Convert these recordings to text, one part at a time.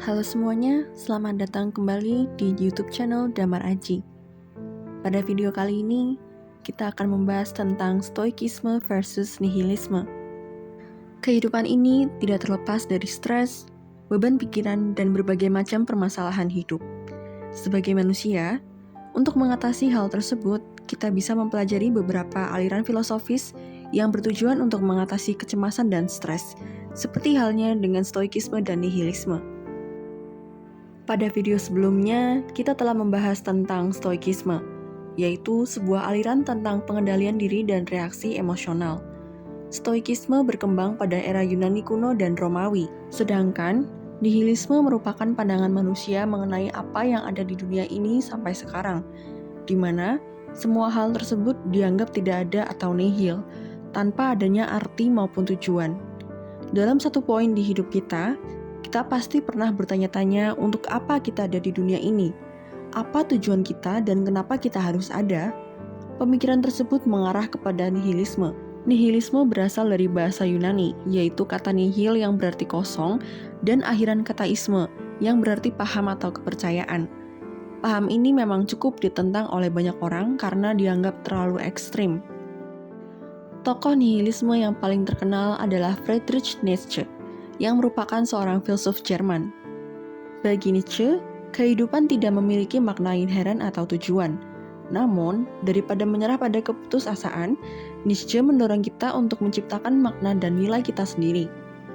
Halo semuanya, selamat datang kembali di YouTube channel Damar Aji. Pada video kali ini, kita akan membahas tentang stoikisme versus nihilisme. Kehidupan ini tidak terlepas dari stres, beban pikiran, dan berbagai macam permasalahan hidup. Sebagai manusia, untuk mengatasi hal tersebut, kita bisa mempelajari beberapa aliran filosofis yang bertujuan untuk mengatasi kecemasan dan stres, seperti halnya dengan stoikisme dan nihilisme. Pada video sebelumnya, kita telah membahas tentang stoikisme, yaitu sebuah aliran tentang pengendalian diri dan reaksi emosional. Stoikisme berkembang pada era Yunani kuno dan Romawi, sedangkan nihilisme merupakan pandangan manusia mengenai apa yang ada di dunia ini sampai sekarang, di mana semua hal tersebut dianggap tidak ada atau nihil, tanpa adanya arti maupun tujuan. Dalam satu poin di hidup kita pasti pernah bertanya-tanya untuk apa kita ada di dunia ini, apa tujuan kita dan kenapa kita harus ada. Pemikiran tersebut mengarah kepada nihilisme. Nihilisme berasal dari bahasa Yunani, yaitu kata nihil yang berarti kosong, dan akhiran kata isme, yang berarti paham atau kepercayaan. Paham ini memang cukup ditentang oleh banyak orang karena dianggap terlalu ekstrim. Tokoh nihilisme yang paling terkenal adalah Friedrich Nietzsche, yang merupakan seorang filsuf Jerman. Bagi Nietzsche, kehidupan tidak memiliki makna inheren atau tujuan. Namun, daripada menyerah pada keputusasaan, Nietzsche mendorong kita untuk menciptakan makna dan nilai kita sendiri.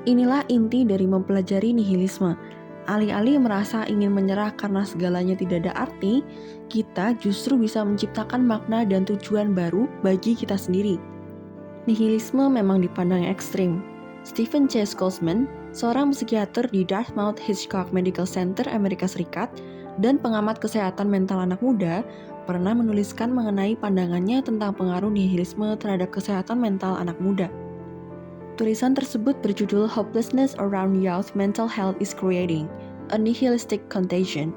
Inilah inti dari mempelajari nihilisme. Alih-alih merasa ingin menyerah karena segalanya tidak ada arti, kita justru bisa menciptakan makna dan tujuan baru bagi kita sendiri. Nihilisme memang dipandang ekstrim. Stephen C. Schwarzman, seorang psikiater di Dartmouth Hitchcock Medical Center, Amerika Serikat, dan pengamat kesehatan mental anak muda, pernah menuliskan mengenai pandangannya tentang pengaruh nihilisme terhadap kesehatan mental anak muda. Tulisan tersebut berjudul Hopelessness Around Youth Mental Health is Creating a Nihilistic Contagion.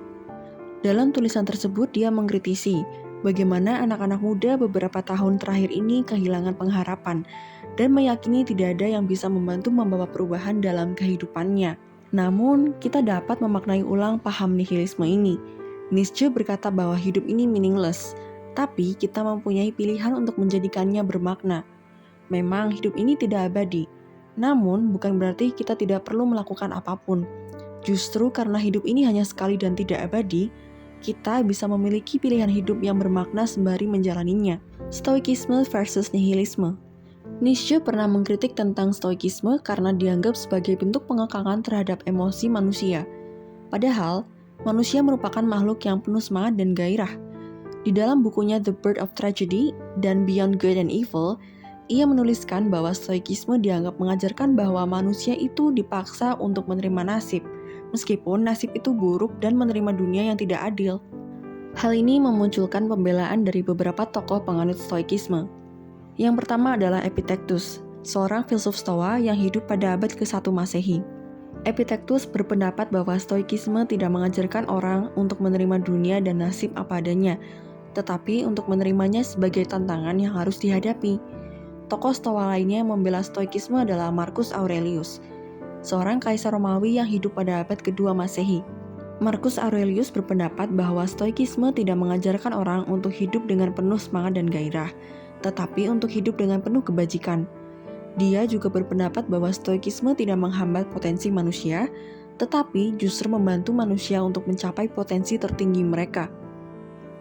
Dalam tulisan tersebut, dia mengkritisi bagaimana anak-anak muda beberapa tahun terakhir ini kehilangan pengharapan dan meyakini tidak ada yang bisa membantu membawa perubahan dalam kehidupannya. Namun, kita dapat memaknai ulang paham nihilisme ini. Nietzsche berkata bahwa hidup ini meaningless, tapi kita mempunyai pilihan untuk menjadikannya bermakna. Memang hidup ini tidak abadi, namun bukan berarti kita tidak perlu melakukan apapun. Justru karena hidup ini hanya sekali dan tidak abadi, kita bisa memiliki pilihan hidup yang bermakna sembari menjalaninya. Stoikisme versus nihilisme. Nietzsche pernah mengkritik tentang stoikisme karena dianggap sebagai bentuk pengekangan terhadap emosi manusia. Padahal, manusia merupakan makhluk yang penuh semangat dan gairah. Di dalam bukunya The Birth of Tragedy dan Beyond Good and Evil, ia menuliskan bahwa stoikisme dianggap mengajarkan bahwa manusia itu dipaksa untuk menerima nasib, meskipun nasib itu buruk dan menerima dunia yang tidak adil. Hal ini memunculkan pembelaan dari beberapa tokoh penganut stoikisme. Yang pertama adalah Epictetus, seorang filsuf Stoa yang hidup pada abad ke-1 Masehi. Epictetus berpendapat bahwa stoikisme tidak mengajarkan orang untuk menerima dunia dan nasib apa adanya, tetapi untuk menerimanya sebagai tantangan yang harus dihadapi. Tokoh Stoa lainnya yang membela stoikisme adalah Marcus Aurelius, seorang kaisar Romawi yang hidup pada abad ke-2 Masehi. Marcus Aurelius berpendapat bahwa stoikisme tidak mengajarkan orang untuk hidup dengan penuh semangat dan gairah, tetapi untuk hidup dengan penuh kebajikan. Dia juga berpendapat bahwa stoikisme tidak menghambat potensi manusia, tetapi justru membantu manusia untuk mencapai potensi tertinggi mereka.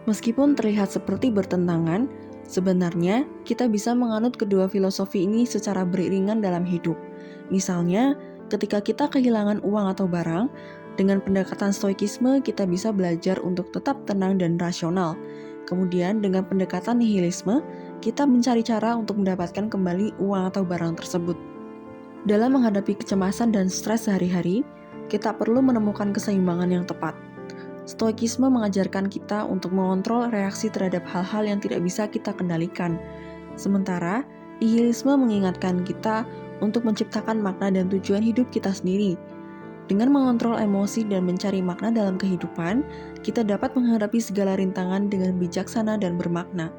Meskipun terlihat seperti bertentangan, sebenarnya kita bisa menganut kedua filosofi ini secara beriringan dalam hidup. Misalnya, ketika kita kehilangan uang atau barang, dengan pendekatan stoikisme kita bisa belajar untuk tetap tenang dan rasional. Kemudian dengan pendekatan nihilisme, kita mencari cara untuk mendapatkan kembali uang atau barang tersebut. Dalam menghadapi kecemasan dan stres sehari-hari, kita perlu menemukan keseimbangan yang tepat. Stoikisme mengajarkan kita untuk mengontrol reaksi terhadap hal-hal yang tidak bisa kita kendalikan. Sementara, nihilisme mengingatkan kita untuk menciptakan makna dan tujuan hidup kita sendiri. Dengan mengontrol emosi dan mencari makna dalam kehidupan, kita dapat menghadapi segala rintangan dengan bijaksana dan bermakna.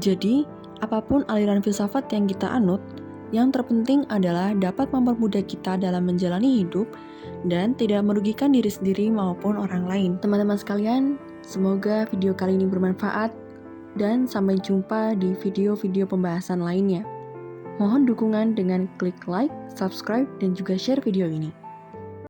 Jadi, apapun aliran filsafat yang kita anut, yang terpenting adalah dapat mempermudah kita dalam menjalani hidup dan tidak merugikan diri sendiri maupun orang lain. Teman-teman sekalian, semoga video kali ini bermanfaat dan sampai jumpa di video-video pembahasan lainnya. Mohon dukungan dengan klik like, subscribe, dan juga share video ini.